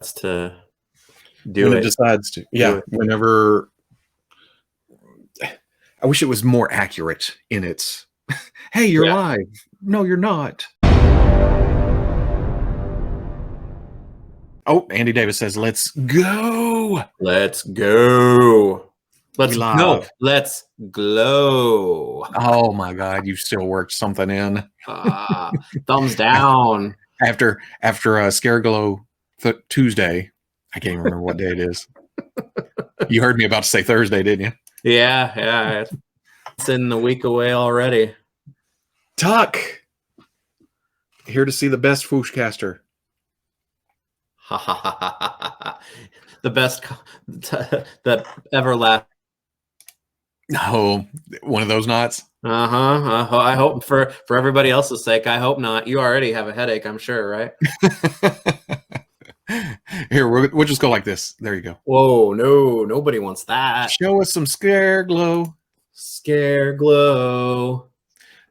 to when it decides to. Yeah, whenever. I wish it was more accurate in its. Hey, you're live. No, you're not. Oh, Andy Davis says, "Let's go. Let's go. Let's go. Let's glow." Oh my God, you still worked something in. Thumbs down. After Scare Glow Tuesday, I can't even remember what day it is. You heard me about to say Thursday, didn't you? Yeah. It's in the week away already. Tuck, here to see the best FwooshCaster. The best that ever laughed. Oh, one of those knots. I hope for everybody else's sake. I hope not. You already have a headache, I'm sure, right? Here, we'll just go like this. There you go. Whoa, no, nobody wants that. Show us some Scare Glow. Scare Glow.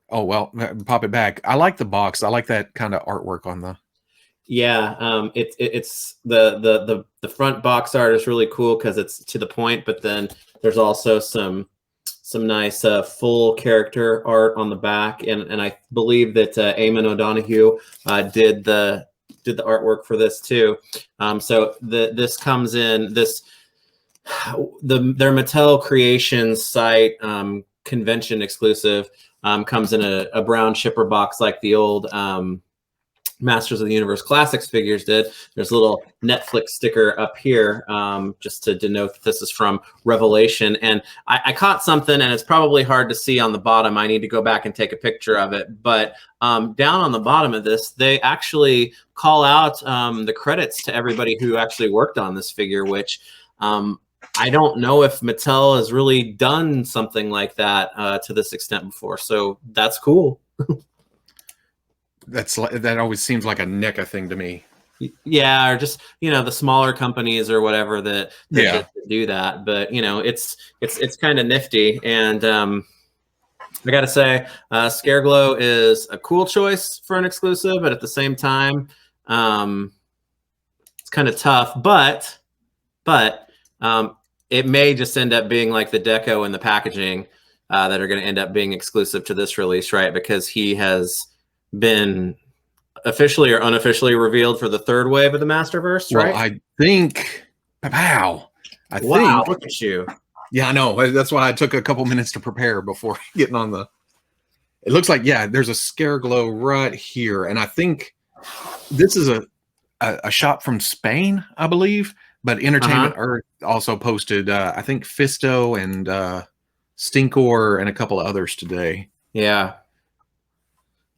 Oh well, pop it back. I like the box. I like that kind of artwork on the. Yeah, it's the front box art is really cool because it's to the point, but then there's also some nice full character art on the back, and I believe that Eamon O'Donoghue did the artwork for this too. So this comes in their Mattel Creations site convention exclusive comes in a brown shipper box like the old Masters of the Universe Classics figures did. There's a little Netflix sticker up here just to denote that this is from Revelation. And I caught something, and it's probably hard to see on the bottom. I need to go back and take a picture of it. But down on the bottom of this, they actually call out the credits to everybody who actually worked on this figure, which I don't know if Mattel has really done something like that to this extent before. So that's cool. That always seems like a NECA thing to me. Yeah, or just the smaller companies or whatever that do that. But it's kind of nifty, and I gotta say, Scare Glow is a cool choice for an exclusive, but at the same time, it's kind of tough. But it may just end up being like the deco and the packaging that are going to end up being exclusive to this release, right? Because he has been officially or unofficially revealed for the third wave of the Masterverse, right? Well, I think. Wow, look at you. Yeah, I know. That's why I took a couple minutes to prepare before getting on the. It looks like there's a Scare Glow right here, and I think this is a shop from Spain, I believe. But Entertainment Earth also posted, I think, Fisto and Stinkor and a couple of others today. Yeah.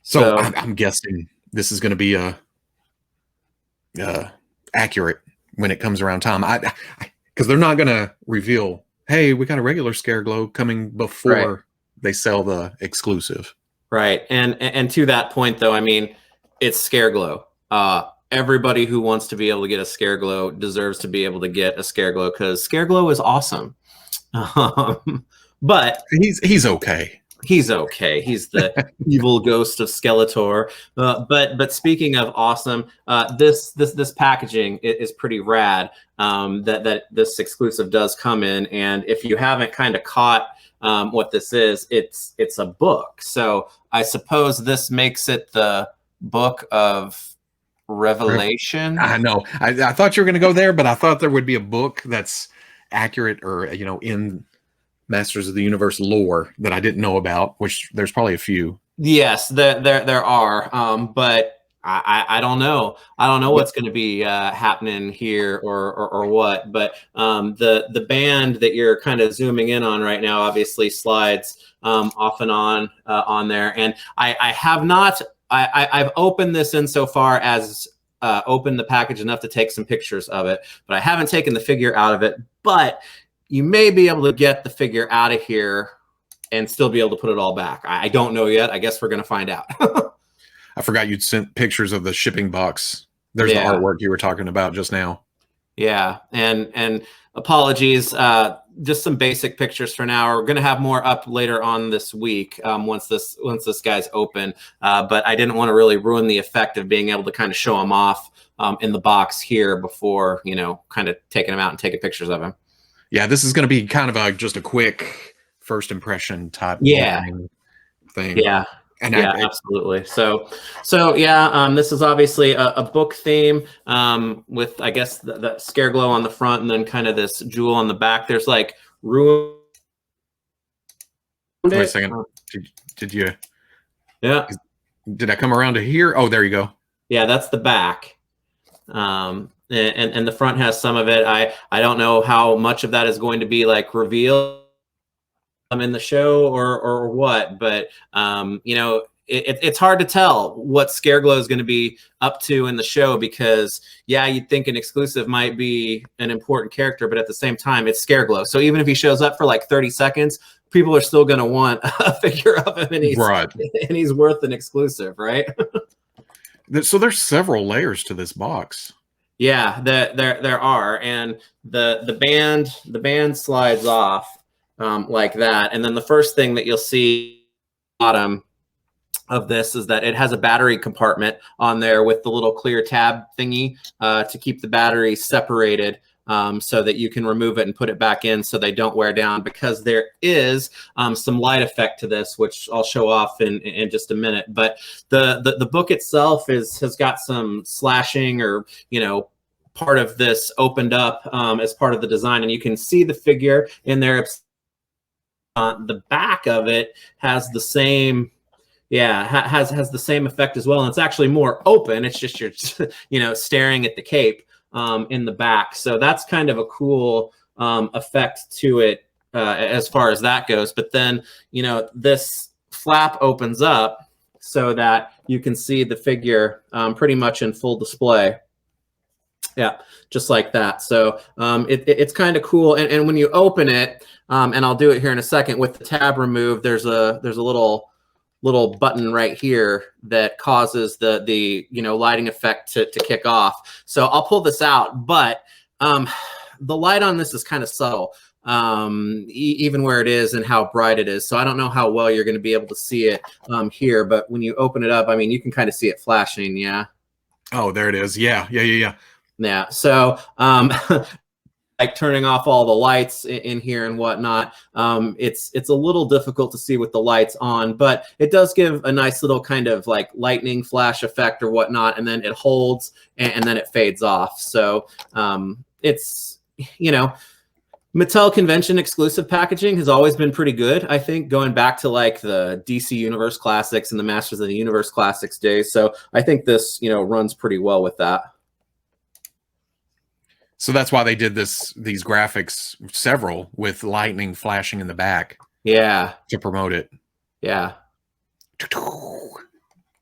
So I'm guessing this is going to be accurate when it comes around time. Because they're not going to reveal, hey, we got a regular Scare Glow coming before they sell the exclusive. Right. And to that point, though, I mean, it's Scare Glow. Everybody who wants to be able to get a Scare Glow deserves to be able to get a Scare Glow because Scare Glow is awesome. But he's okay. He's okay. He's the evil ghost of Skeletor. But speaking of awesome, this packaging is pretty rad. That this exclusive does come in, and if you haven't kind of caught what this is, it's a book. So I suppose this makes it the Book of Revelation. I know. I thought you were going to go there, but I thought there would be a book that's accurate or in Masters of the Universe lore that I didn't know about, which there's probably a few. Yes, there are, but I don't know. I don't know what's going to be happening here or what. But the band that you're kind of zooming in on right now obviously slides off and on there, and I have not. I've opened this insofar as opened the package enough to take some pictures of it, but I haven't taken the figure out of it. But you may be able to get the figure out of here and still be able to put it all back. I don't know yet. I guess we're going to find out. I forgot you'd sent pictures of the shipping box. There's the artwork you were talking about just now. Yeah, and apologies. Just some basic pictures for now. We're going to have more up later on this week once this guy's open. But I didn't want to really ruin the effect of being able to kind of show them off in the box here before, you know, kind of taking him out and taking pictures of him. Yeah, this is going to be kind of just a quick first impression type thing. Yeah. And yeah, absolutely. So yeah, this is obviously a book theme with, I guess, the scare glow on the front and then kind of this jewel on the back. There's like ruin. Wait a second. Did you? Yeah. Did I come around to here? Oh, there you go. Yeah, that's the back. And the front has some of it. I don't know how much of that is going to be like revealed in the show or what, but you know, it's hard to tell what Scareglow is going to be up to in the show, because yeah, you'd think an exclusive might be an important character, but at the same time, it's Scareglow. So even if he shows up for like 30 seconds, people are still going to want a figure of him, and he's worth an exclusive, right? So there's several layers to this box. Yeah, there are, and the band slides off like that, and then the first thing that you'll see at the bottom of this is that it has a battery compartment on there with the little clear tab thingy to keep the battery separated, so that you can remove it and put it back in so they don't wear down, because there is some light effect to this, which I'll show off in just a minute. But the book itself has got some slashing, or, you know, part of this opened up as part of the design, and you can see the figure in there. The back of it has the same, has the same effect as well, and it's actually more open. It's just you're, you know, staring at the cape in the back. So that's kind of a cool effect to it as far as that goes. But then, you know, this flap opens up so that you can see the figure pretty much in full display. Yeah, just like that. So it's kind of cool. And when you open it, and I'll do it here in a second, with the tab removed, there's a little button right here that causes the you know, lighting effect to kick off. So I'll pull this out, but the light on this is kind of subtle, even where it is and how bright it is. So I don't know how well you're going to be able to see it here, but when you open it up, I mean, you can kind of see it flashing. Yeah. Oh, there it is. Yeah. Yeah. So like turning off all the lights in here and whatnot, it's a little difficult to see with the lights on, but it does give a nice little kind of like lightning flash effect or whatnot, and then it holds and then it fades off. So it's, you know, Mattel convention exclusive packaging has always been pretty good, I think, going back to like the DC Universe Classics and the Masters of the Universe Classics days. So I think this, you know, runs pretty well with that. So that's why they did these graphics, several with lightning flashing in the back. Yeah. To promote it. Yeah.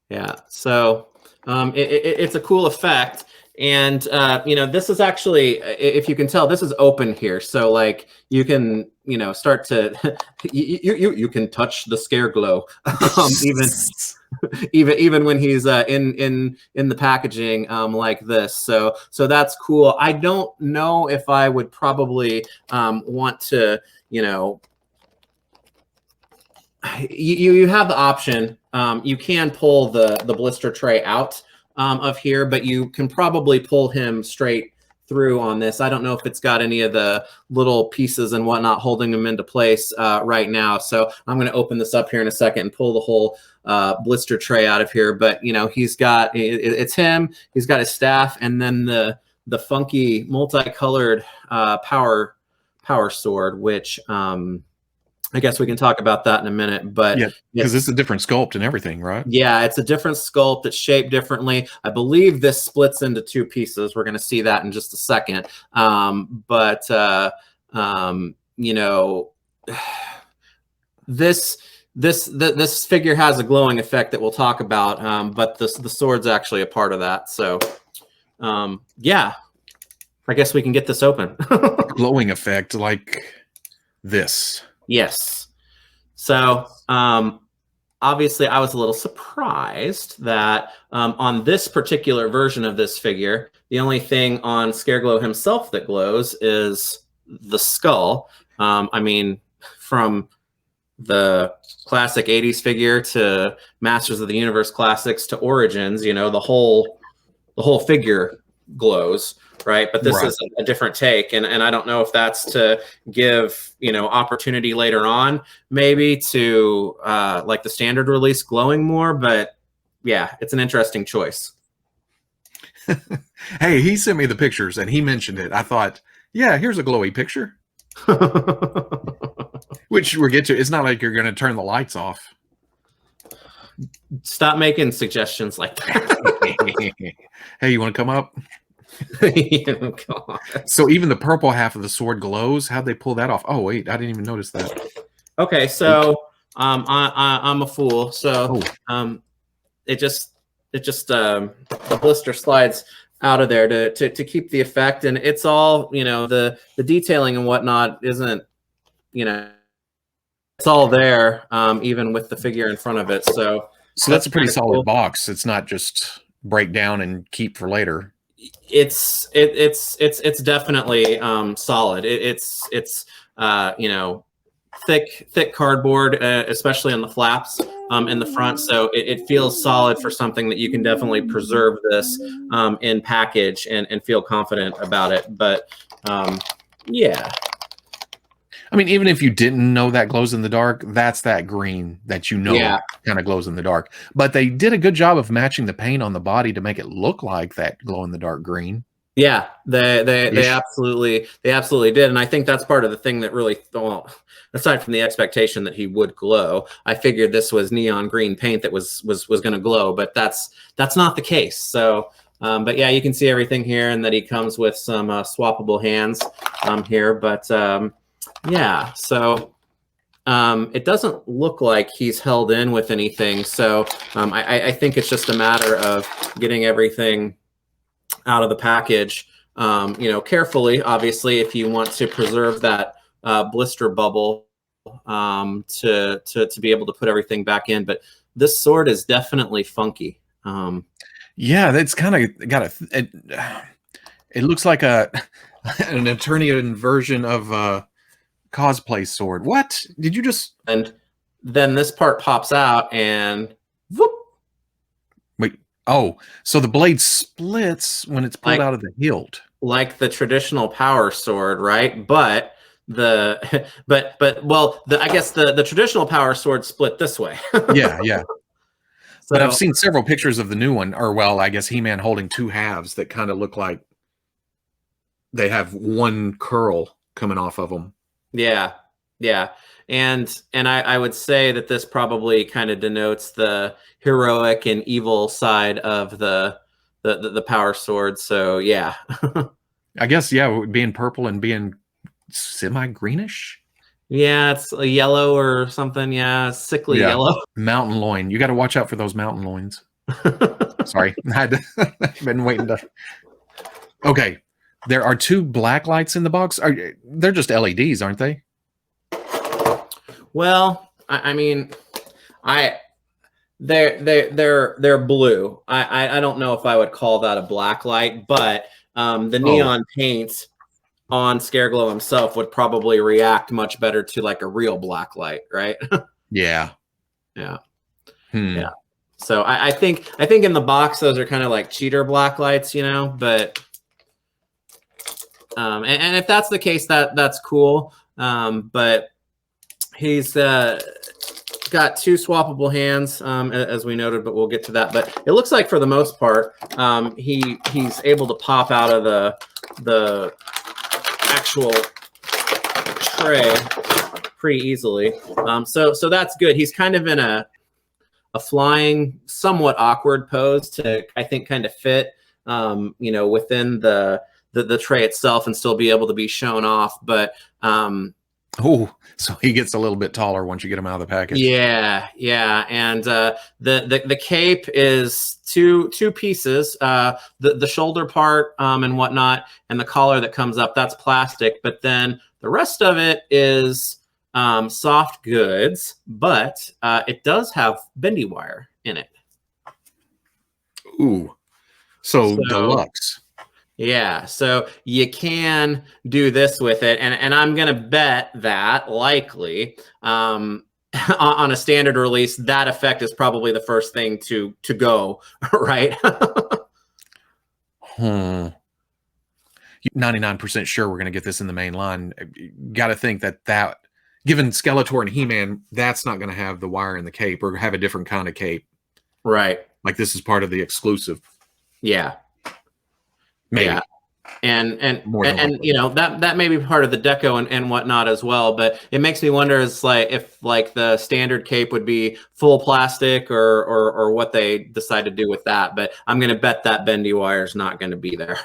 Yeah. So it's a cool effect. And, you know, this is actually, if you can tell, this is open here. So like you can, you know, start to, you can touch the Scareglow, even when he's in the packaging like this. So that's cool. I don't know if I would probably want to, you know, you have the option. You can pull the blister tray out of here, but you can probably pull him straight through on this. I don't know if it's got any of the little pieces and whatnot holding him into place right now. So I'm going to open this up here in a second and pull the whole blister tray out of here. But, you know, he's got, it's him, he's got his staff, and then the funky multicolored power sword, which I guess we can talk about that in a minute. But yeah, because it's a different sculpt and everything, right? Yeah, it's a different sculpt. It's shaped differently. I believe this splits into two pieces. We're going to see that in just a second. You know, this figure has a glowing effect that we'll talk about, but the sword's actually a part of that. So yeah, I guess we can get this open. Glowing effect like this. Yes. So obviously I was a little surprised that on this particular version of this figure, the only thing on Scareglow himself that glows is the skull. I mean, from the classic 80s figure to Masters of the Universe Classics to Origins, you know, the whole figure glows, right? But this is a different take, and I don't know if that's to give, you know, opportunity later on, maybe to like the standard release glowing more. But yeah, it's an interesting choice. Hey, he sent me the pictures and he mentioned it. I thought, yeah, here's a glowy picture. Which we'll get to. It's not like you're going to turn the lights off. Stop making suggestions like that. Hey, you want to come up? God. So even the purple half of the sword glows. How'd they pull that off? Oh, wait, I didn't even notice that. Okay, so I'm a fool. So it just the blister slides out of there to keep the effect, and it's all, you know, the detailing and whatnot isn't, you know, it's all there, even with the figure in front of it. So that's a pretty solid box. It's not just break down and keep for later. It's definitely solid. It's you know, thick cardboard, especially on the flaps in the front. So it feels solid for something that you can definitely preserve this in package and feel confident about it. But yeah. I mean, even if you didn't know that glows in the dark, that's that green that, you know, kind of glows in the dark. But they did a good job of matching the paint on the body to make it look like that glow in the dark green. Yeah, they absolutely did, and I think that's part of the thing that really, well, aside from the expectation that he would glow, I figured this was neon green paint that was going to glow, but that's not the case. So, but yeah, you can see everything here, and that he comes with some swappable hands here, but. Yeah, so it doesn't look like he's held in with anything. So I think it's just a matter of getting everything out of the package, you know, carefully, obviously, if you want to preserve that blister bubble to be able to put everything back in. But this sword is definitely funky. Yeah, that's kind of got it looks like an Eternian version of cosplay sword. What did you just? And then this part pops out and whoop. Wait, oh, so the blade splits when it's pulled out of the hilt, like the traditional power sword, right? But I guess the traditional power sword split this way. yeah. So, but I've seen several pictures of the new one, or well, I guess He-Man holding two halves that kind of look like they have one curl coming off of them. Yeah. And I would say that this probably kind of denotes the heroic and evil side of the power sword. So yeah. I guess, yeah, being purple and being semi-greenish. Yeah, it's a yellow or something. Yeah, sickly yellow. Mountain loin. You got to watch out for those mountain loins. Sorry. I've been waiting to... Okay. There are two black lights in the box. They're just LEDs, aren't they? Well, I mean, they're blue. I don't know if I would call that a black light, but the neon paint on Scareglow himself would probably react much better to like a real black light, right? Yeah. Yeah. So I think in the box those are kind of like cheater black lights, you know, but. And if that's the case, that's cool. But he's got two swappable hands, as we noted, but we'll get to that. But it looks like for the most part, he's able to pop out of the actual tray pretty easily. So that's good. He's kind of in a flying, somewhat awkward pose to, I think, kind of fit, you know, within the tray itself and still be able to be shown off. But so he gets a little bit taller once you get him out of the package. Yeah. And the cape is two pieces, the shoulder part and whatnot, and the collar that comes up, that's plastic. But then the rest of it is soft goods, but it does have bendy wire in it. Ooh, so deluxe. Yeah, so you can do this with it, and I'm gonna bet that likely on a standard release, that effect is probably the first thing to go, right? 99% sure we're going to get this in the main line. Got to think that given Skeletor and He-Man, that's not going to have the wire in the cape or have a different kind of cape. Right. Like this is part of the exclusive. Yeah. Maybe. Yeah. And you know, that may be part of the deco and whatnot as well, but it makes me wonder if the standard cape would be full plastic or what they decide to do with that. But I'm going to bet that bendy wire is not going to be there.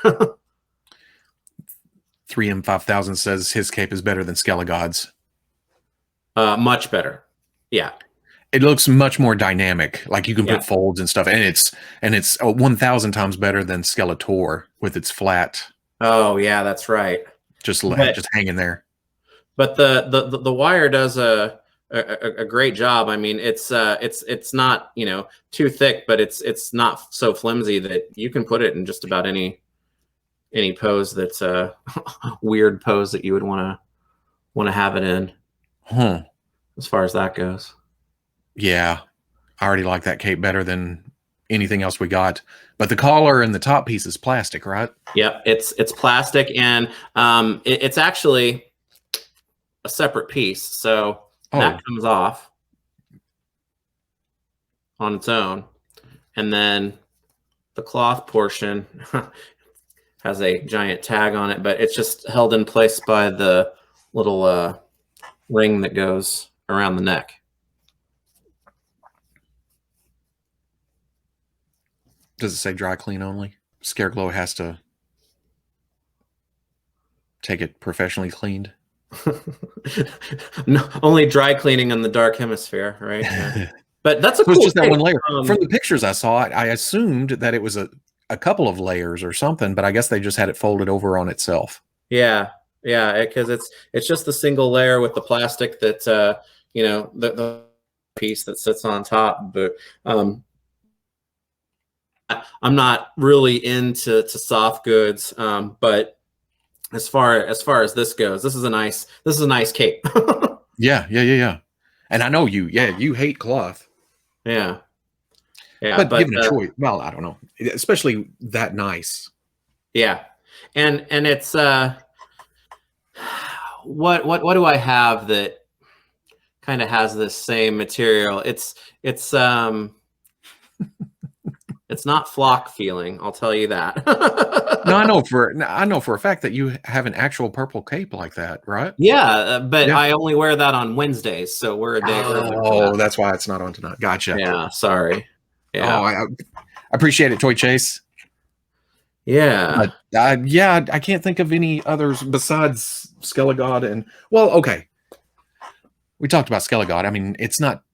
3M5000 says his cape is better than Skelegod's. Much better. Yeah. It looks much more dynamic. Like you can put folds and stuff, and it's 1,000 times better than Skeletor with its flat. Oh yeah, that's right. Just hanging there. But the wire does a great job. I mean, it's not, you know, too thick, but it's not so flimsy that you can put it in just about any pose that's a weird pose that you would want to have it in. As far as that goes. Yeah, I already like that cape better than anything else we got. But the collar and the top piece is plastic, right? Yep, it's plastic, and it's actually a separate piece. So that comes off on its own, and then the cloth portion has a giant tag on it, but it's just held in place by the little ring that goes around the neck. Does it say dry clean only? Scareglow has to take it professionally cleaned. No, only dry cleaning in the dark hemisphere, right? Yeah. But that's a cool just that one layer. From the pictures I saw, I assumed that it was a couple of layers or something, but I guess they just had it folded over on itself. Yeah, because it's just the single layer with the plastic that you know, the piece that sits on top. But I'm not really into soft goods, but as far as this goes, this is a nice cape. Yeah. And I know you hate cloth. Yeah. But given a choice, well, I don't know, especially that nice. Yeah. And it's what do I have that kind of has this same material? It's it's not flock feeling, I'll tell you that. No, I know for a fact that you have an actual purple cape like that, right? Yeah, but I only wear that on Wednesdays, so we're a day early. Oh, that's why it's not on tonight. Gotcha. Yeah, sorry. Yeah. Oh, I appreciate it, Toy Chase. Yeah. I can't think of any others besides Skelegod and okay. We talked about Skelegod. I mean, it's not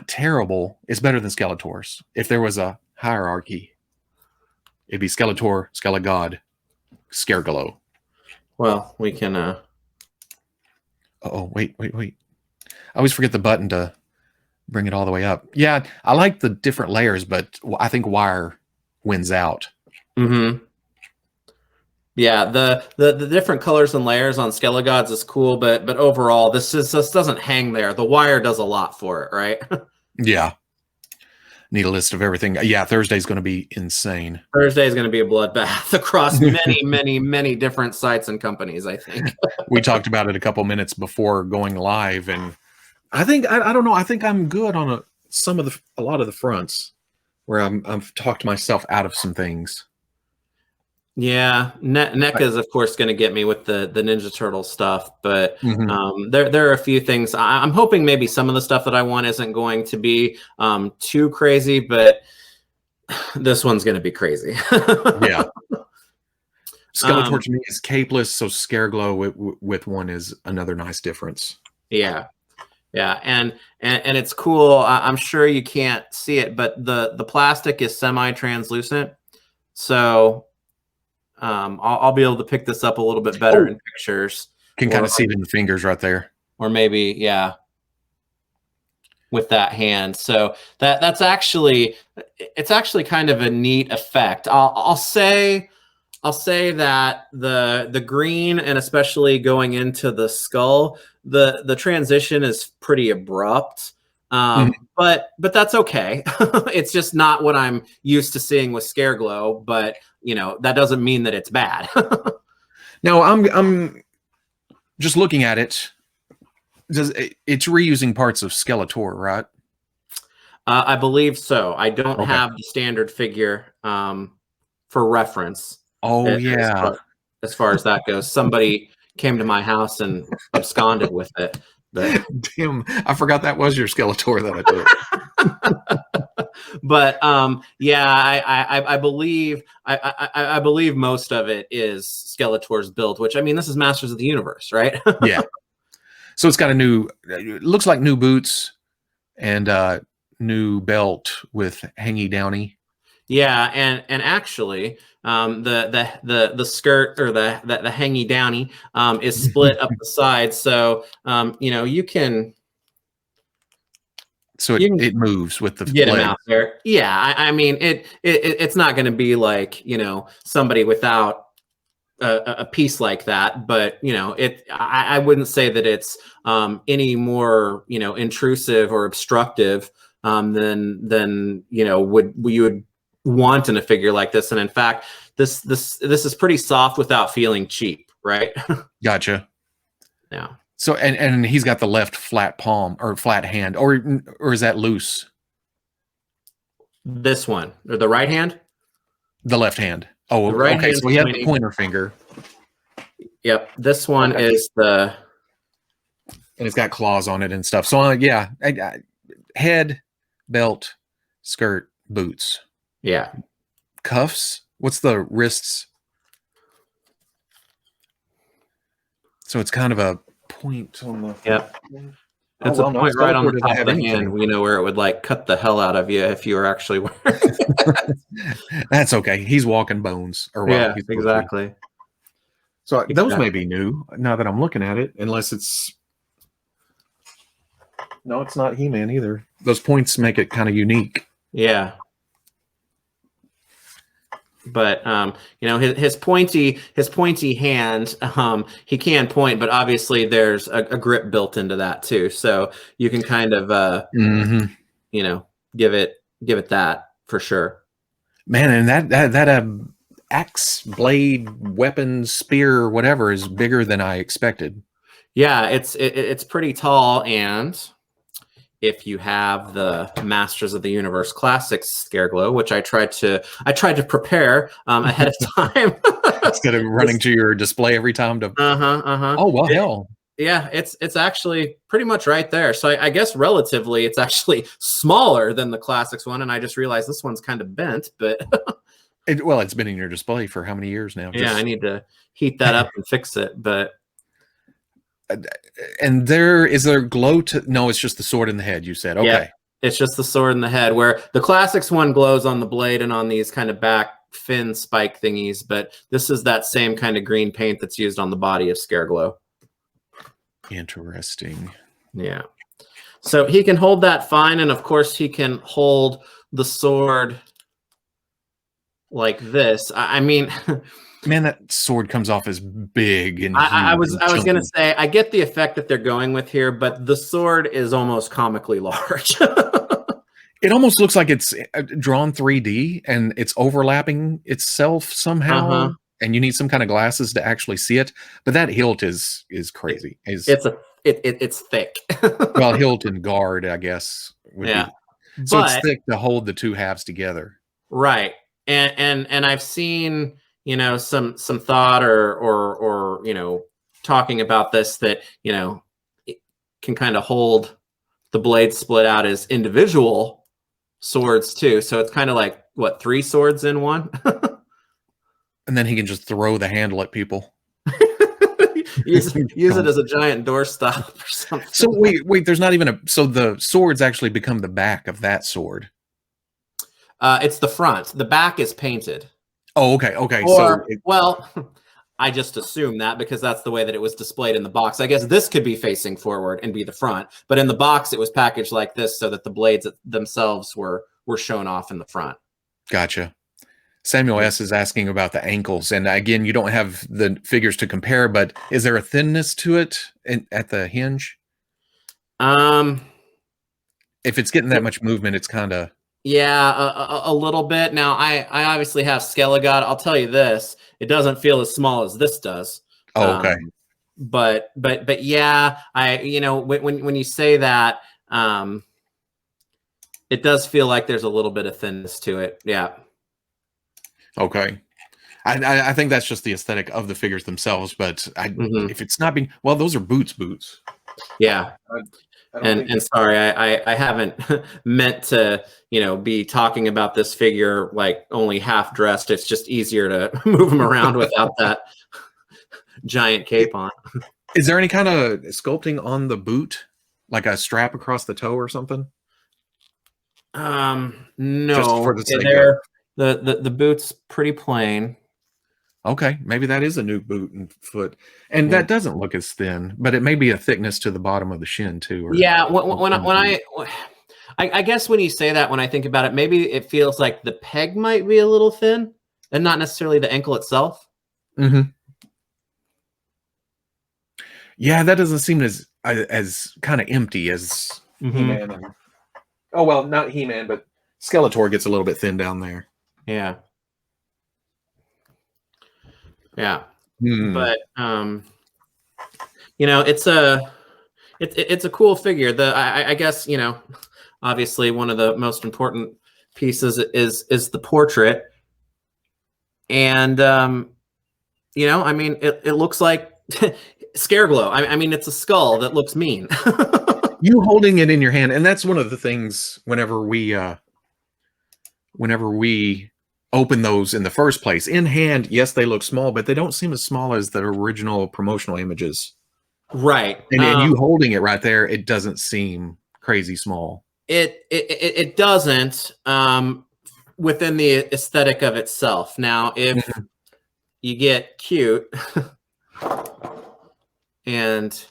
terrible. It's better than Skeletor's. If there was a hierarchy, it'd be Skeletor, Skelegod, Scareglow. Well, we can oh, wait. I always forget the button to bring it all the way up. Yeah, I like the different layers, but I think wire wins out. Mm-hmm. Yeah, the different colors and layers on Skelegods is cool, but overall, this doesn't hang there. The wire does a lot for it, right? Yeah. Need a list of everything. Yeah, Thursday's going to be insane. Thursday is going to be a bloodbath across many different sites and companies, I think. We talked about it a couple minutes before going live, and I think I don't know. I think I'm good on a lot of the fronts where I've talked myself out of some things. Yeah, NECA is of course going to get me with the Ninja Turtle stuff, but there are a few things. I'm hoping maybe some of the stuff that I want isn't going to be too crazy, but this one's going to be crazy. Yeah. Skeletor to me is capeless, so Scareglow with one is another nice difference. Yeah, and it's cool. I'm sure you can't see it, but the plastic is semi-translucent, so I'll be able to pick this up a little bit better in pictures. Can kind of see it in the fingers right there, or maybe with that hand. So it's actually kind of a neat effect. I'll say that the green, and especially going into the skull, the transition is pretty abrupt. But that's okay. It's just not what I'm used to seeing with Scareglow, but that doesn't mean that it's bad. Now I'm just looking at it. It's reusing parts of Skeletor, right? I believe so. I don't have the standard figure for reference. Oh, yeah. As far as that goes, somebody came to my house and absconded with it. But damn, I forgot that was your Skeletor that I took. But yeah, I believe I believe most of it is Skeletor's build, which, I mean, this is Masters of the Universe, right? Yeah. So it's got it looks like new boots and new belt with hangy downy. Yeah, and actually, the skirt, or the hangy downy, is split up the side, so you can. So it moves with the get him out there. Yeah, I mean, it's not going to be like somebody without a piece like that, but I wouldn't say that it's any more intrusive or obstructive than you would want in a figure like this. And in fact, this is pretty soft without feeling cheap, right? Gotcha. Yeah. So and he's got the left flat palm or flat hand, or is that loose? This one, or the right hand? The left hand. Oh, right okay. So we have the pointer finger. Yep. This one is the, and it's got claws on it and stuff. So yeah, head, belt, skirt, boots. Yeah. Cuffs. What's the wrists? So it's kind of a point on the. Yep. It's a point right on the top of the hand, where it would like cut the hell out of you if you were actually wearing it. That's okay. He's walking bones. Or yeah, exactly. So those may be new now that I'm looking at it, unless it's. No, it's not He-Man either. Those points make it kind of unique. Yeah. But his pointy hand, he can point, but obviously there's a grip built into that too, so you can kind of give it that for sure. Man, and that axe, blade, weapon, spear, whatever is bigger than I expected. Yeah, it's pretty tall, and if you have the Masters of the Universe Classics Scareglow, which I tried to prepare ahead of time instead of running to your display every time to. Oh well, hell. Yeah, it's actually pretty much right there. So I guess relatively, it's actually smaller than the Classics one, and I just realized this one's kind of bent, but. It's been in your display for how many years now? Yeah, I need to heat that up and fix it, but. And is there glow to? No, it's just the sword in the head. You said okay. Yeah, it's just the sword in the head. Where the Classics one glows on the blade and on these kind of back fin spike thingies, but this is that same kind of green paint that's used on the body of Scareglow. Interesting. Yeah. So he can hold that fine, and of course he can hold the sword like this. I mean. Man, that sword comes off as big and I was gonna say, I get the effect that they're going with here, but the sword is almost comically large. It almost looks like it's drawn 3D and it's overlapping itself somehow, and you need some kind of glasses to actually see it. But that hilt is crazy. It's thick. Well, hilt and guard, I guess. So it's thick to hold the two halves together. Right, and I've seen. Some thought or talking about this, that it can kind of hold the blades split out as individual swords too, so it's kind of like what, 3 swords in one. And then he can just throw the handle at people. use it as a giant doorstop or something. So wait, there's not even so the swords actually become the back of that sword. It's the front. The back is painted. Oh, okay. Well, I just assume that because that's the way that it was displayed in the box. I guess this could be facing forward and be the front, but in the box it was packaged like this so that the blades themselves were shown off in the front. Gotcha. Samuel S. is asking about the ankles, and again, you don't have the figures to compare, but is there a thinness to it at the hinge? If it's getting that much movement, it's kind of... Yeah, a little bit. Now, I obviously have Skelegod. I'll tell you this: it doesn't feel as small as this does. Oh, okay. But yeah, when you say that, it does feel like there's a little bit of thinness to it. Yeah. Okay. I think that's just the aesthetic of the figures themselves, but if it's not being... Well, those are boots. Yeah. And sorry, I haven't meant to, be talking about this figure like only half dressed. It's just easier to move him around without that giant cape on. Is there any kind of sculpting on the boot, like a strap across the toe or something? No. Just for the sake the boot's pretty plain. Okay, maybe that is a new boot and foot, and that doesn't look as thin, but it may be a thickness to the bottom of the shin too. Or yeah, I guess when you say that, when I think about it, maybe it feels like the peg might be a little thin, and not necessarily the ankle itself. Mm-hmm. Yeah, that doesn't seem as kind of empty as He-Man. And, oh well, not He-Man, but Skeletor gets a little bit thin down there. Yeah. Yeah. But it's a cool figure. I guess, obviously one of the most important pieces is the portrait. And it looks like Scareglow. I mean, it's a skull that looks mean. You holding it in your hand, and that's one of the things whenever we open those in the first place. In hand, yes, they look small, but they don't seem as small as the original promotional images. Right. And you holding it right there, it doesn't seem crazy small. It doesn't within the aesthetic of itself. Now, if you get cute and...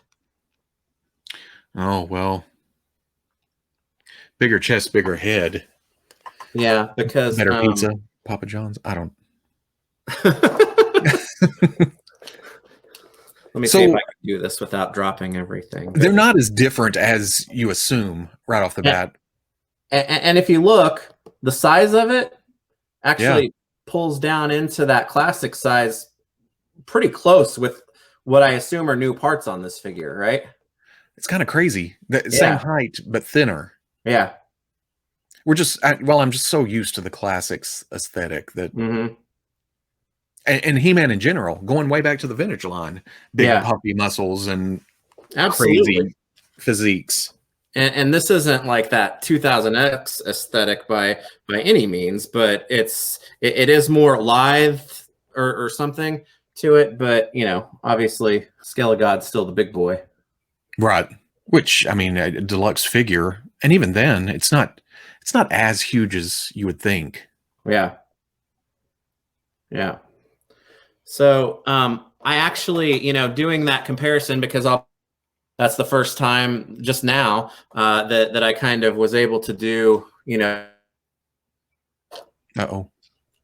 Oh, well. Bigger chest, bigger head. Yeah, because... Better pizza. Papa John's? I don't... Let me see if I can do this without dropping everything. They're not as different as you assume right off the bat. And if you look, the size of it actually pulls down into that classic size pretty close with what I assume are new parts on this figure, right? It's kind of crazy. The same height, but thinner. Yeah. I'm just so used to the classics aesthetic that, and He-Man in general, going way back to the vintage line, big puffy muscles and crazy physiques. And this isn't like that 2000X aesthetic by any means, but it is more lithe or something to it. But obviously, Skelegod's still the big boy, right? Which, I mean, a deluxe figure, and even then, it's not as huge as you would think. Yeah. So I actually, doing that comparison, because that's the first time just now that I kind of was able to do, I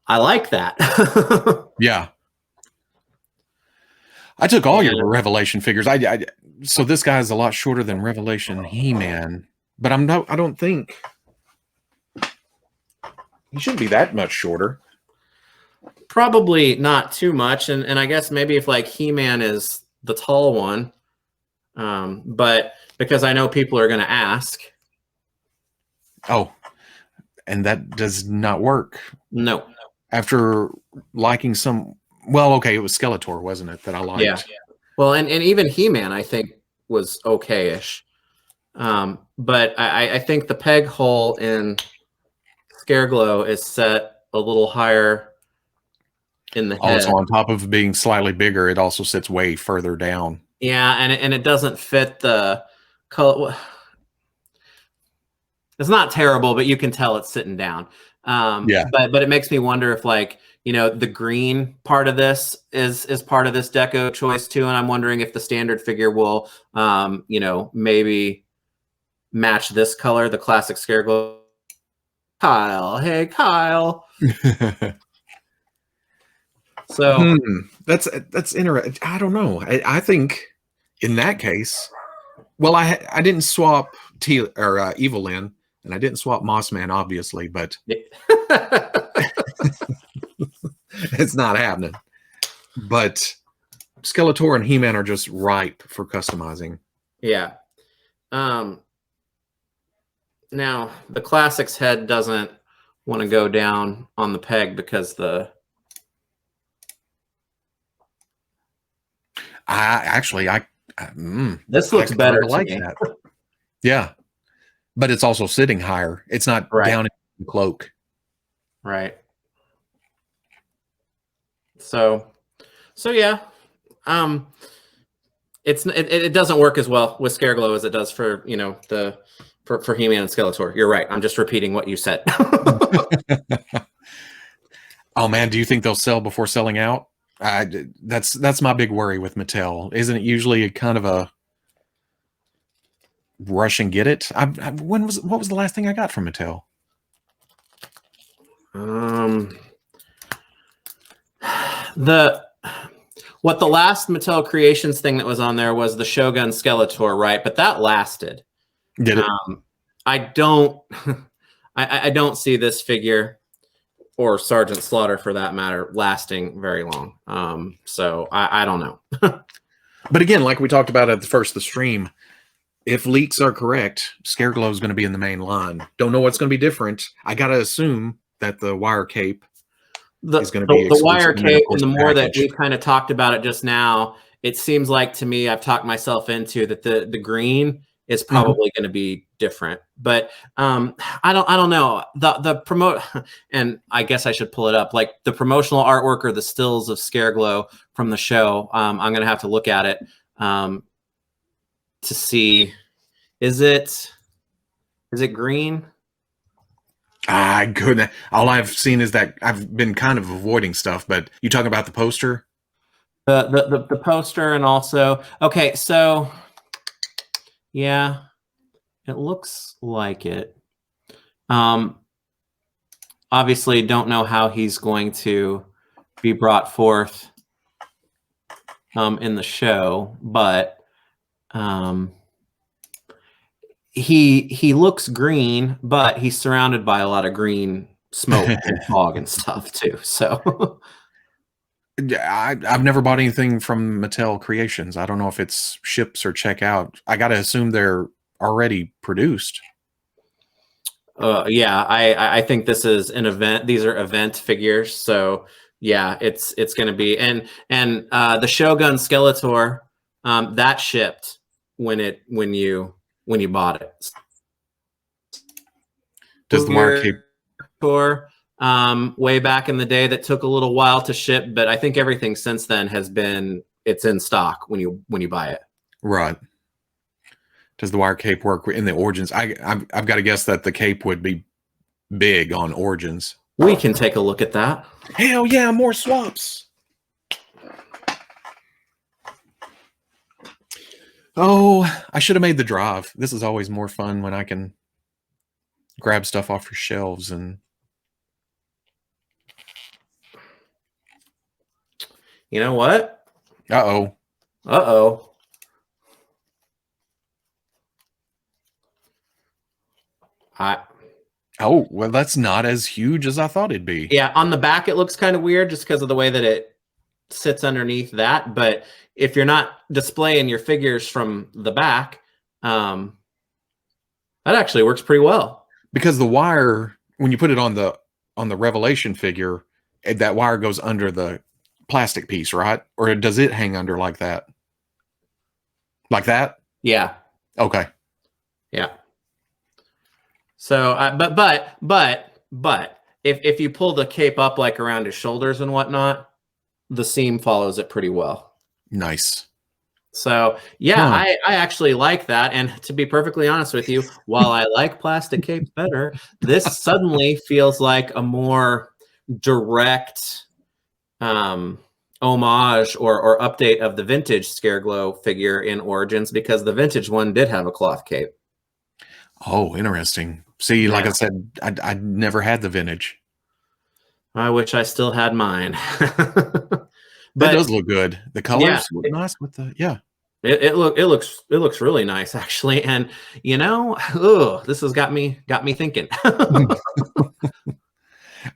like that. Yeah. I took all your Revelation figures. So this guy's a lot shorter than Revelation He-Man, but I don't think he shouldn't be that much shorter. Probably not too much, and I guess maybe if like He-Man is the tall one, but because I know people are going to ask. Oh, and that does not work. No. After liking some, well, okay, it was Skeletor, wasn't it, that I liked? Yeah. Well, and even He-Man, I think, was okay-ish. But I think the peg hole in Scareglow is set a little higher in the head. Also, on top of being slightly bigger, it also sits way further down. Yeah, and it doesn't fit the color. It's not terrible, but you can tell it's sitting down. But it makes me wonder if, like, the green part of this is part of this deco choice too, and I'm wondering if the standard figure will, maybe match this color, the classic Scareglow. Kyle, hey Kyle. So that's interesting. I don't know. I think in that case, Well, I didn't swap Evil Lyn, and I didn't swap Moss Man, obviously, but it's not happening. But Skeletor and He-Man are just ripe for customizing. Yeah. Now the Classics head doesn't want to go down on the peg because this looks better. Like that. Yeah, but it's also sitting higher. It's not down in the cloak. Right. So yeah. It doesn't work as well with Scareglow as it does for for He-Man and Skeletor. You're right. I'm just repeating what you said. Oh man, do you think they'll sell before selling out? That's my big worry with Mattel. Isn't it usually kind of a rush and get it? What was the last thing I got from Mattel? The last Mattel Creations thing that was on there was the Shogun Skeletor, right? But that lasted. Did it? I don't see this figure or Sergeant Slaughter for that matter lasting very long. So I don't know. But again, like we talked about at the stream, if leaks are correct, Scareglow is going to be in the main line. Don't know what's going to be different. I got to assume that the wire cape is going to be the wire cape, and the more that we kind of talked about it just now, it seems like to me I've talked myself into that the green is probably going to be different. But I don't know. The promote, and I guess I should pull it up, like the promotional artwork or the stills of Scareglow from the show. I'm going to have to look at it to see, is it green? Couldn't. All I've seen is that I've been kind of avoiding stuff, but you talking about the poster? The poster, and also, okay, so yeah, it looks like it. Obviously don't know how he's going to be brought forth in the show, but he looks green, but he's surrounded by a lot of green smoke and fog and stuff too. So I've never bought anything from Mattel Creations. I don't know if it's ships or check out. I got to assume they're already produced. Yeah, I think this is an event. These are event figures. So yeah, it's going to be, and the Shogun Skeletor that shipped when you bought it. Does the wire cape tour way back in the day that took a little while to ship, but I think everything since then it's in stock when you buy it. Right. Does the wire cape work in the Origins? I've got to guess that the cape would be big on Origins. We can take a look at that. Hell yeah, more swaps. Oh, I should have made the drive. This is always more fun when I can grab stuff off your shelves and. You know what? Uh-oh. Uh-oh. Oh, well, that's not as huge as I thought it'd be. Yeah, on the back it looks kind of weird just because of the way that it sits underneath that. But if you're not displaying your figures from the back, that actually works pretty well. Because the wire, when you put it on the Revelation figure, that wire goes under the plastic piece, right? Or does it hang under like that? Like that? Yeah. Okay. Yeah. So, but if you pull the cape up like around his shoulders and whatnot, the seam follows it pretty well. Nice. So yeah, I actually like that. And to be perfectly honest with you, while I like plastic capes better, this suddenly feels like a more direct homage or update of the vintage Scareglow figure in Origins, because the vintage one did have a cloth cape. Oh, interesting. See, like I said, I never had the vintage. I wish I still had mine. That does look good. The colors look nice with the It looks really nice actually, and you know, oh, this has got me thinking.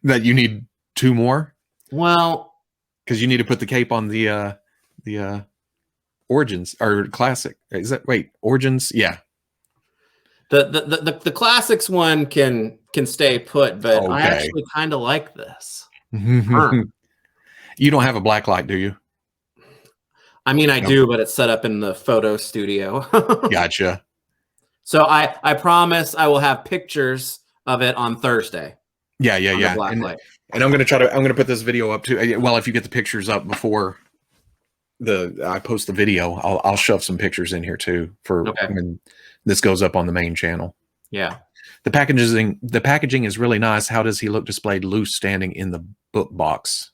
That you need 2 more Well, because you need to put the cape on the Origins or Classic. Is that Origins? Yeah. the classics one can stay put, but I Okay. actually kind of like this. You don't have a black light, do you? I mean, I No. do, but it's set up in the photo studio. Gotcha. So I promise I will have pictures of it on Thursday. Yeah. On the black light. And I'm gonna put this video up too. Well, if you get the pictures up before I post the video, I'll shove some pictures in here too for when this goes up on the main channel. Yeah. The packaging is really nice. How does he look displayed loose standing in the book box?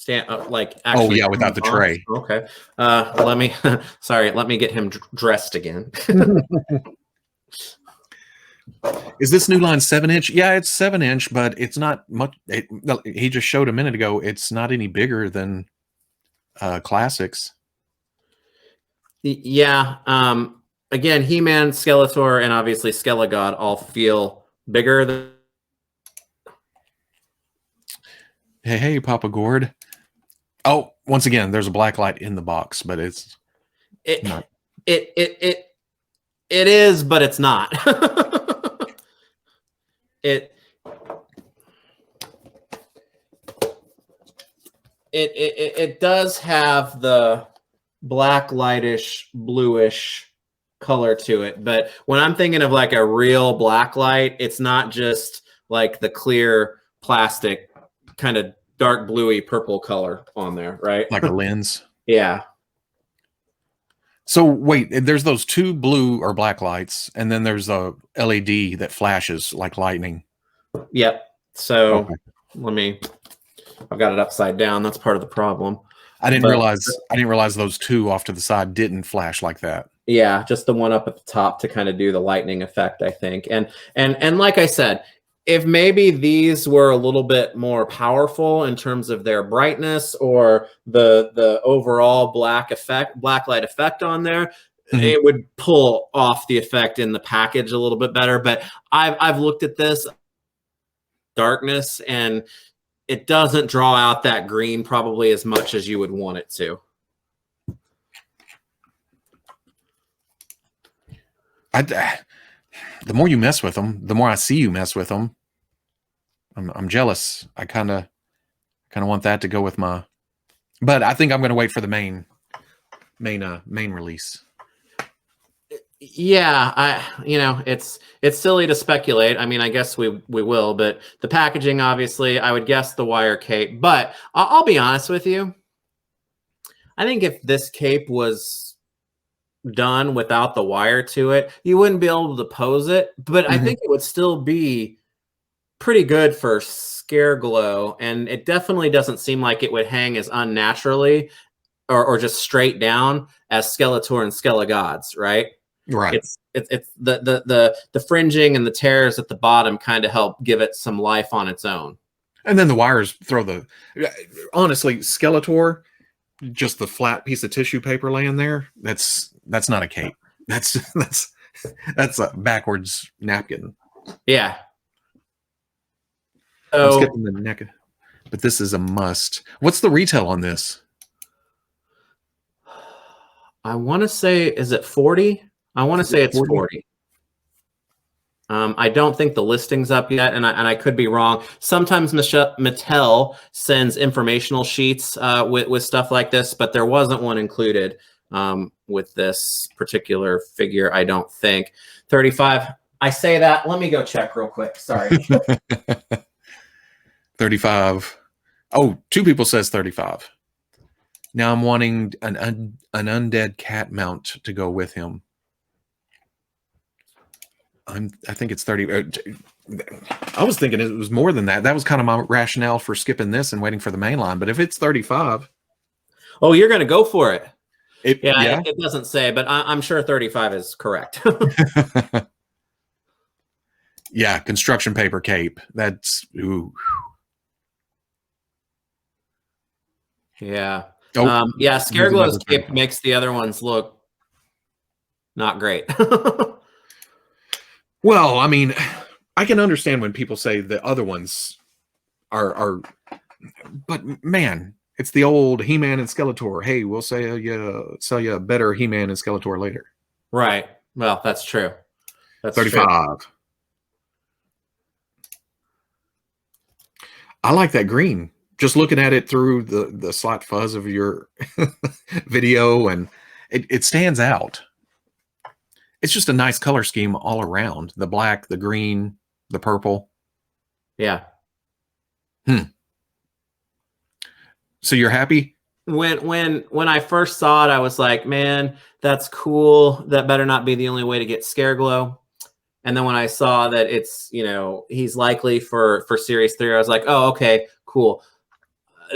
Like actually. Oh yeah, without the tray. Okay. Let me let me get him dressed again. Is this new line 7-inch? Yeah, it's 7-inch, but it's not much. He just showed a minute ago. It's not any bigger than classics. Yeah. Again, He-Man, Skeletor, and obviously Skelegod all feel bigger than. Hey, Papa Gord. Oh, once again, there's a black light in the box, but it's not. It is, but it's not. It does have the black lightish bluish color to it, but when I'm thinking of like a real black light, it's not just like the clear plastic kind of dark bluey purple color on there, right? Like a lens. Yeah. So wait, there's those 2 blue or black lights, and then there's a LED that flashes like lightning. Yep. So I've got it upside down. That's part of the problem. I didn't realize those 2 off to the side didn't flash like that. Yeah, just the one up at the top to kind of do the lightning effect, I think. And like I said, if maybe these were a little bit more powerful in terms of their brightness or the overall black light effect on there, it would pull off the effect in the package a little bit better. But I've looked at this darkness and it doesn't draw out that green probably as much as you would want it to. The more you mess with them, the more I see you mess with them. I'm jealous. I kind of want that to go with my, but I think I'm going to wait for the main release. Yeah, it's silly to speculate. I mean, I guess we will, but the packaging, obviously, I would guess the wire cape. But I'll be honest with you. I think if this cape was done without the wire to it, you wouldn't be able to pose it. But I think it would still be pretty good for scare glow, and it definitely doesn't seem like it would hang as unnaturally or just straight down as Skeletor and Skelegods, right? Right. It's the fringing and the tears at the bottom kind of help give it some life on its own. And then the wires honestly, Skeletor, just the flat piece of tissue paper laying there, that's not a cape. That's a backwards napkin. Yeah. So, I'm skipping the neck, but this is a must. What's the retail on this? I want to say, is it 40? I want to say it's 40. I don't think the listing's up yet, and I could be wrong. Sometimes Mattel sends informational sheets with stuff like this, but there wasn't one included with this particular figure, I don't think. 35. I say that. Let me go check real quick. Sorry. 35. Oh, 2 people says 35. Now I'm wanting an undead cat mount to go with him. I think it's 30. I was thinking it was more than that. That was kind of my rationale for skipping this and waiting for the main line. But if it's 35. Oh, you're going to go for it. It doesn't say, but I'm sure 35 is correct. Yeah, construction paper cape. That's ooh. Yeah. Oh, Scareglow's cape makes the other ones look not great. Well, I mean, I can understand when people say the other ones are but man, it's the old He-Man and Skeletor. Hey, we'll sell you a better He-Man and Skeletor later. Right. Well, that's true. That's 35. true. I like that green. Just looking at it through the slight fuzz of your video, and it stands out. It's just a nice color scheme all around. The black, the green, the purple. Yeah. So you're happy? When I first saw it, I was like, man, that's cool. That better not be the only way to get Scareglow. And then when I saw that it's, he's likely for Series 3, I was like, oh, okay, cool.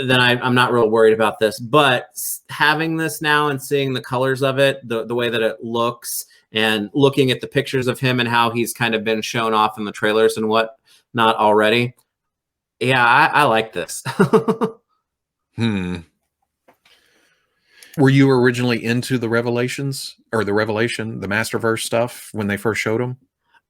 Then I'm not real worried about this. But having this now and seeing the colors of it, the way that it looks, and looking at the pictures of him and how he's kind of been shown off in the trailers and what not already, yeah, I like this. Were you originally into the Revelations or the Masterverse stuff when they first showed them?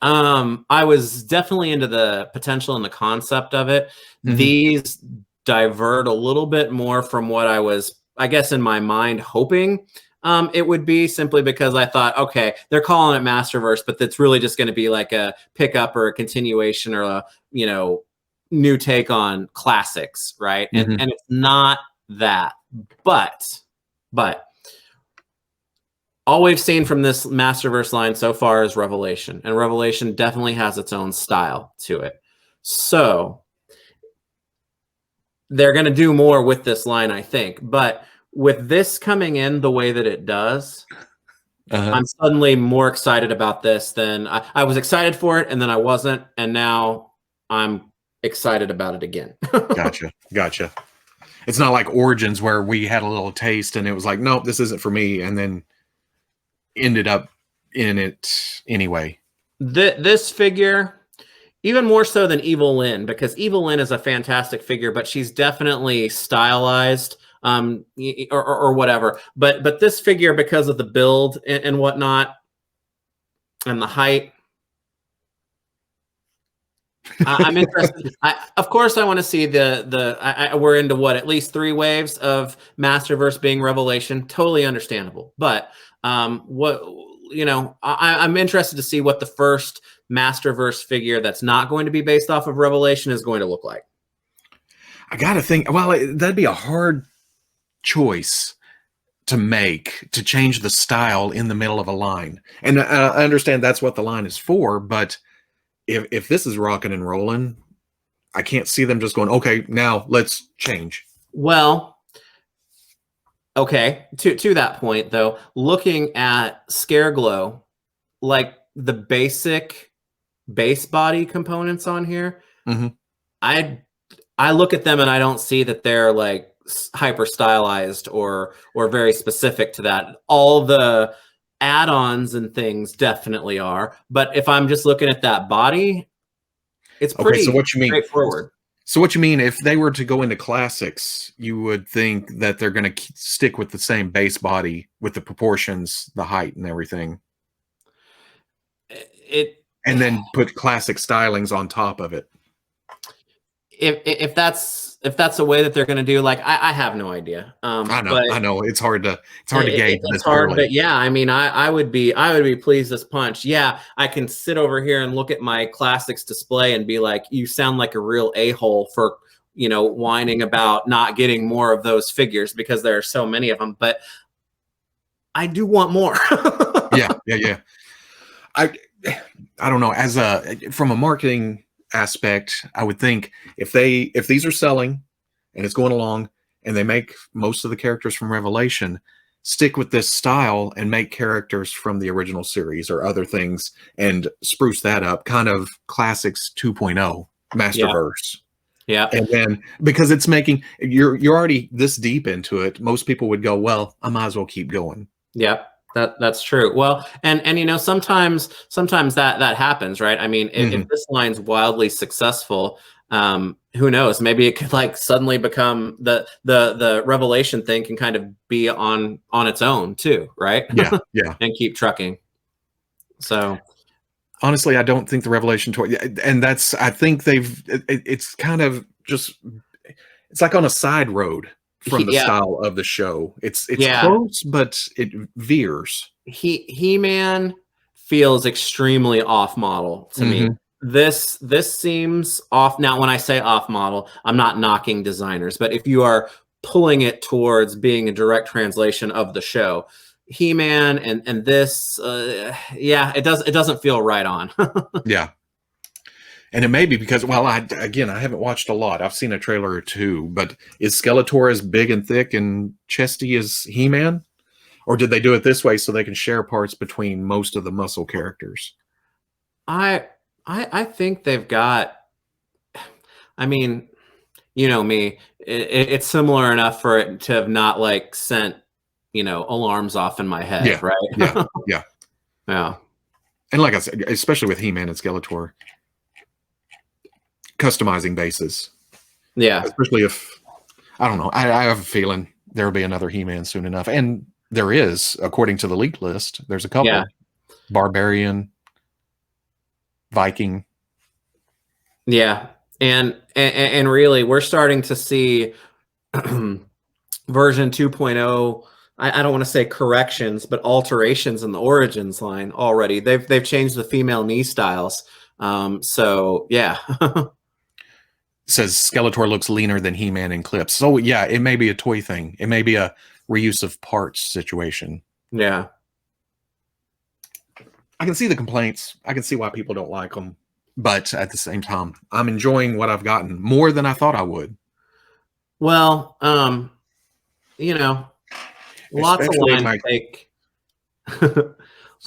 I was definitely into the potential and the concept of it. Mm-hmm. These divert a little bit more from what I was, I guess, in my mind hoping it would be, simply because I thought, okay, they're calling it Masterverse, but that's really just going to be like a pickup or a continuation or a, new take on classics, right? Mm-hmm. And it's not that, but all we've seen from this Masterverse line so far is Revelation, and Revelation definitely has its own style to it. So they're going to do more with this line, I think. But with this coming in the way that it does, I'm suddenly more excited about this than I was excited for it, and then I wasn't, and now I'm excited about it again. Gotcha. It's not like Origins where we had a little taste and it was like, nope, this isn't for me, and then ended up in it anyway. This figure, even more so than Evil Lynn, because Evil Lynn is a fantastic figure, but she's definitely stylized or whatever. But this figure, because of the build and whatnot and the height, I'm interested. Of course, I want to see we're into what, at least 3 waves of Masterverse being Revelation. Totally understandable. But I'm interested to see what the first Masterverse figure that's not going to be based off of Revelation is going to look like. I gotta think. Well, that'd be a hard choice to make, to change the style in the middle of a line. And I understand that's what the line is for, but if this is rocking and rolling, I can't see them just going, okay, now let's change. Well, okay, to that point though, looking at Scareglow, like the basic base body components on here, I look at them and I don't see that they're like hyper stylized or very specific to that. All the add-ons and things definitely are, but if I'm just looking at that body, it's pretty straightforward. So what you mean, if they were to go into classics, you would think that they're going to stick with the same base body with the proportions, the height and everything, and then put classic stylings on top of it. If that's a way that they're going to do, like, I have no idea. I know it's hard to gauge. It's hard, but yeah, I mean, I would be pleased as punch. Yeah, I can sit over here and look at my classics display and be like, you sound like a real a-hole for whining about not getting more of those figures because there are so many of them. But I do want more. Yeah. I don't know. From a marketing aspect, I would think if these are selling and it's going along and they make most of the characters from Revelation, stick with this style and make characters from the original series or other things and spruce that up, kind of classics 2.0 Masterverse. Yeah. And then because it's making, you're already this deep into it, most people would go, well, I might as well keep going. Yeah. That's true. Well, and sometimes that happens, right? I mean, if this line's wildly successful, who knows? Maybe it could like suddenly become the Revelation thing can kind of be on its own too, right? Yeah. And keep trucking. So honestly, I don't think the Revelation toy, and I think it's kind of just, it's like on a side road from the yeah, style of the show. It's yeah. close, but it veers. He-Man feels extremely off model to me. This seems off. Now, when I say off model, I'm not knocking designers, but if you are pulling it towards being a direct translation of the show, He-Man and this, yeah, it doesn't feel right on. Yeah. And it may be because, well, I haven't watched a lot. I've seen a trailer or two, but is Skeletor as big and thick and chesty as He-Man? Or did they do it this way so they can share parts between most of the muscle characters? I think they've got. I mean, you know me. It's similar enough for it to have not like sent alarms off in my head, Yeah, right? yeah, yeah. Yeah. And like I said, especially with He-Man and Skeletor, customizing bases. Yeah. Especially if, I don't know, I have a feeling there will be another He-Man soon enough. And there is, according to the leak list, there's a couple. Yeah. Barbarian, Viking. Yeah. And really we're starting to see version 2.0. I don't want to say corrections, but alterations in the Origins line already. They've changed the female knee styles. So yeah. Says Skeletor looks leaner than He-Man in clips. So yeah, it may be a toy thing. It may be a reuse of parts situation. Yeah. I can see the complaints. I can see why people don't like them. But at the same time, I'm enjoying what I've gotten more than I thought I would. Well, lots of Especially lines take.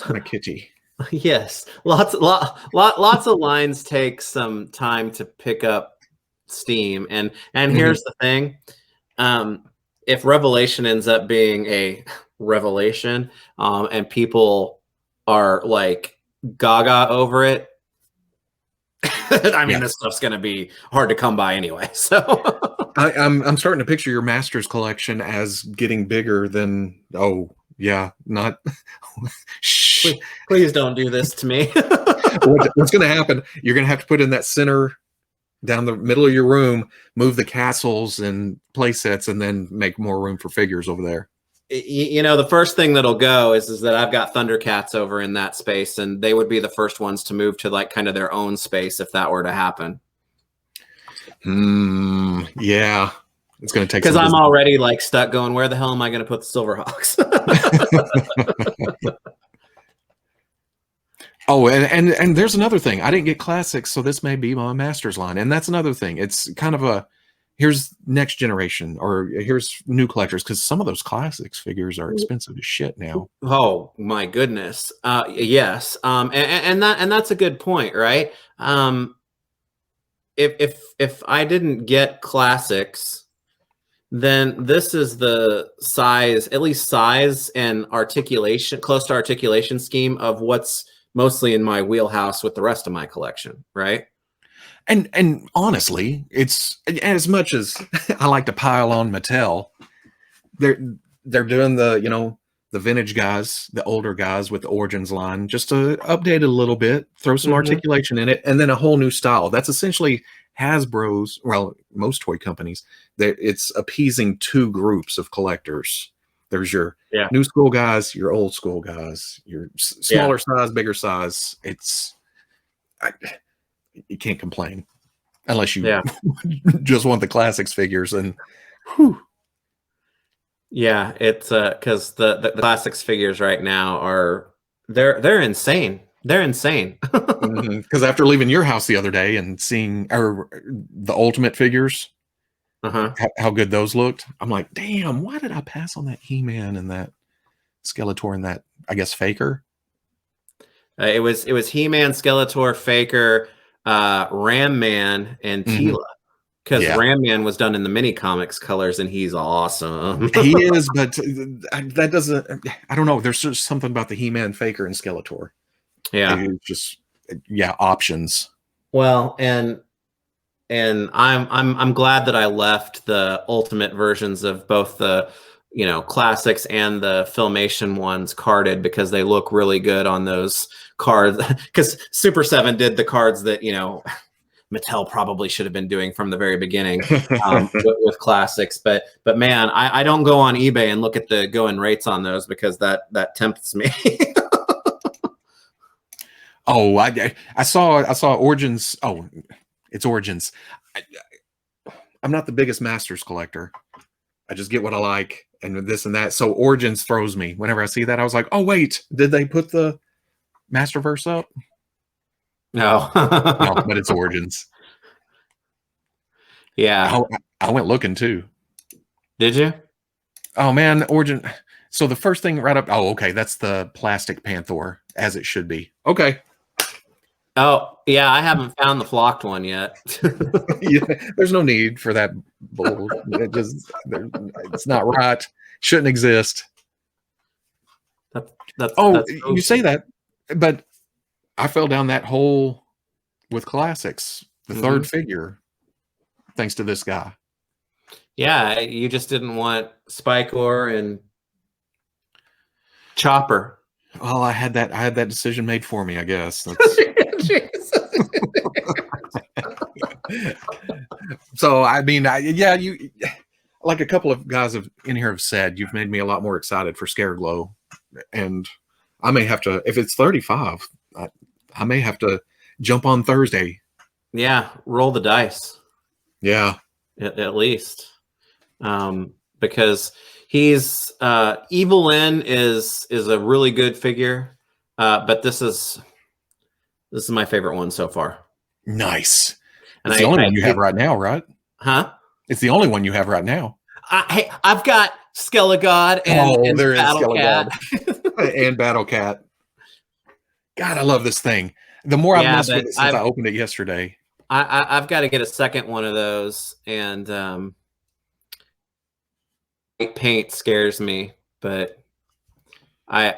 my kitty. Yes, lots of lines take some time to pick up steam, and here's the thing: if Revelation ends up being a revelation, and people are like gaga over it, I mean, this stuff's going to be hard to come by anyway. So I'm starting to picture your Masters collection as getting bigger than, oh yeah, not. please don't do this to me. What's going to happen? You're going to have to put in that center down the middle of your room, move the castles and play sets, and then make more room for figures over there. The first thing that'll go is that I've got Thundercats over in that space, and they would be the first ones to move to like kind of their own space if that were to happen. Yeah, it's going to take, because I'm already like stuck going, where the hell am I going to put the Silverhawks? Oh, and there's another thing. I didn't get classics, so this may be my Masters line. And that's another thing. It's kind of a, here's next generation, or here's new collectors, because some of those classics figures are expensive as shit now. Oh my goodness. Yes. And that's a good point, right? If I didn't get classics, then this is the size, at least size and articulation, close to articulation scheme of what's mostly in my wheelhouse with the rest of my collection, right? And honestly, it's, as much as I like to pile on Mattel, they're doing the the vintage guys, the older guys with the Origins line, just to update it a little bit, throw some articulation in it, and then a whole new style. That's essentially Hasbro's, well, most toy companies, it's appeasing two groups of collectors. There's your new school guys, your old school guys, your smaller size, bigger size. You can't complain unless you just want the classics figures. And whew. Yeah, it's because the classics figures right now are they're insane. They're insane. Because after leaving your house the other day and seeing the Ultimate figures, how good those looked, I'm like, damn, why did I pass on that He-Man and that Skeletor and that, I guess, Faker? It was He-Man, Skeletor, Faker, Ram Man, and Teela. Because Ram Man was done in the mini comics colors, and he's awesome. He is, but that doesn't. I don't know. There's just something about the He-Man, Faker, and Skeletor. Yeah, just options. Well, and I'm glad that I left the Ultimate versions of both the classics and the Filmation ones carded because they look really good on those cards. Because Super 7 did the cards that, Mattel probably should have been doing from the very beginning with classics. But man, I don't go on eBay and look at the going rates on those because that tempts me. Oh, I saw Origins. Oh, it's Origins. I'm not the biggest Masters collector. I just get what I like and this and that. So Origins throws me. Whenever I see that, I was like, oh, wait, did they put the Masterverse up? No. No, but it's Origins. Yeah. I went looking too. Did you? Oh, man, Origin. So the first thing right up. Oh, okay. That's the plastic Panther, as it should be. Okay. Oh, yeah. I haven't found the flocked one yet. Yeah, there's no need for that bull. It's not right. Shouldn't exist. That's you say that, but I fell down that hole with classics, the third figure, thanks to this guy. Yeah, you just didn't want Spikor and Chopper. Well, I had that decision made for me, I guess. So I mean, you like a couple of guys in here have said, you've made me a lot more excited for Scareglow, and I may have to, if it's 35, I may have to jump on Thursday. Yeah, roll the dice. Yeah, at least, because he's Evelyn is a really good figure, but this is my favorite one so far. Nice. And it's the only one you have right now, right? Huh? It's the only one you have right now. Hey, I've got Skelegod and Battle Cat. And Battle Cat. God, I love this thing. The more I've messed with it since I opened it yesterday. I've got to get a second one of those, and paint scares me, but I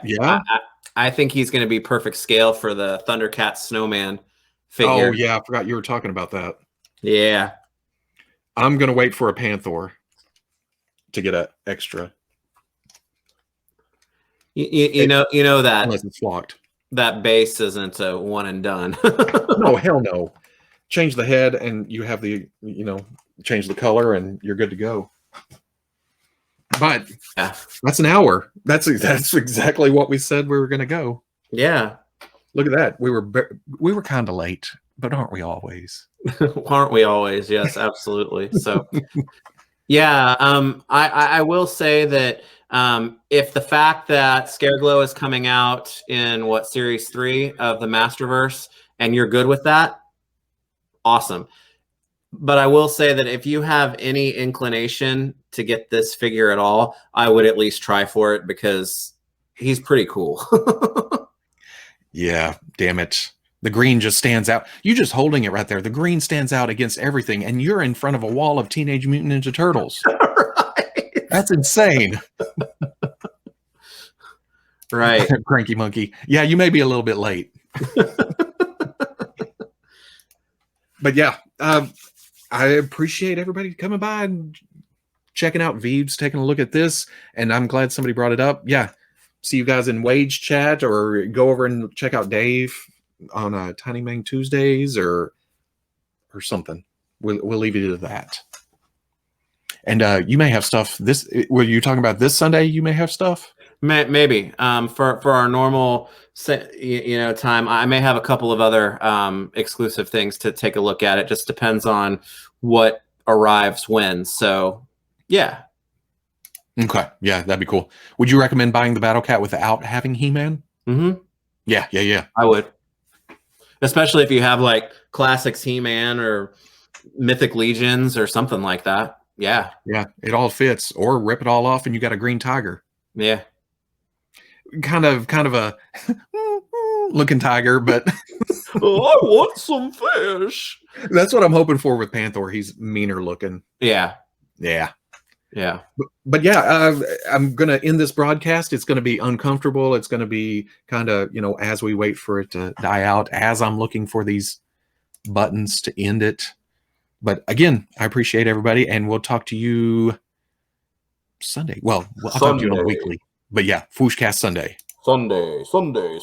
think he's going to be perfect scale for the Thundercat Snowman figure. Oh yeah, I forgot you were talking about that. Yeah, I'm going to wait for a Panther to get an extra. You know that unless it's flocked. That base isn't a one and done. No, hell no. Change the head and you have the, change the color and you're good to go. But that's an hour. That's exactly what we said we were going to go. Yeah. Look at that. We were kind of late, but aren't we always? Aren't we always? Yes, absolutely. So, yeah, I will say that if the fact that Scareglow is coming out in series 3 of the Masterverse, and you're good with that, awesome. But I will say that if you have any inclination to get this figure at all, I would at least try for it because he's pretty cool. Yeah, damn it. The green just stands out. You just holding it right there. The green stands out against everything, and you're in front of a wall of Teenage Mutant Ninja Turtles. Right. That's insane. Right. Cranky monkey. Yeah, you may be a little bit late. But yeah, I appreciate everybody coming by and checking out Veebs, taking a look at this, and I'm glad somebody brought it up. Yeah, see you guys in Wage Chat, or go over and check out Dave on Tiny Mang Tuesdays or something. We'll leave you to that. And you may have stuff. Were you talking about this Sunday? You may have stuff. Maybe for our normal time, I may have a couple of other exclusive things to take a look at. It just depends on what arrives when. So yeah. Okay. Yeah, that'd be cool. Would you recommend buying the Battle Cat without having He-Man? Mm-hmm. Yeah. I would. Especially if you have like Classics He-Man or Mythic Legions or something like that. Yeah. Yeah, it all fits. Or rip it all off and you got a green tiger. Yeah. Kind of a looking tiger, but oh, I want some fish. That's what I'm hoping for with Panther. He's meaner looking. Yeah. But yeah, I'm gonna end this broadcast. It's gonna be uncomfortable. It's gonna be kind of as we wait for it to die out, as I'm looking for these buttons to end it. But again, I appreciate everybody, and we'll talk to you Sunday. Well, I'll talk to you on a Sunday. weekly. But yeah, FwooshCast Sunday. Sunday.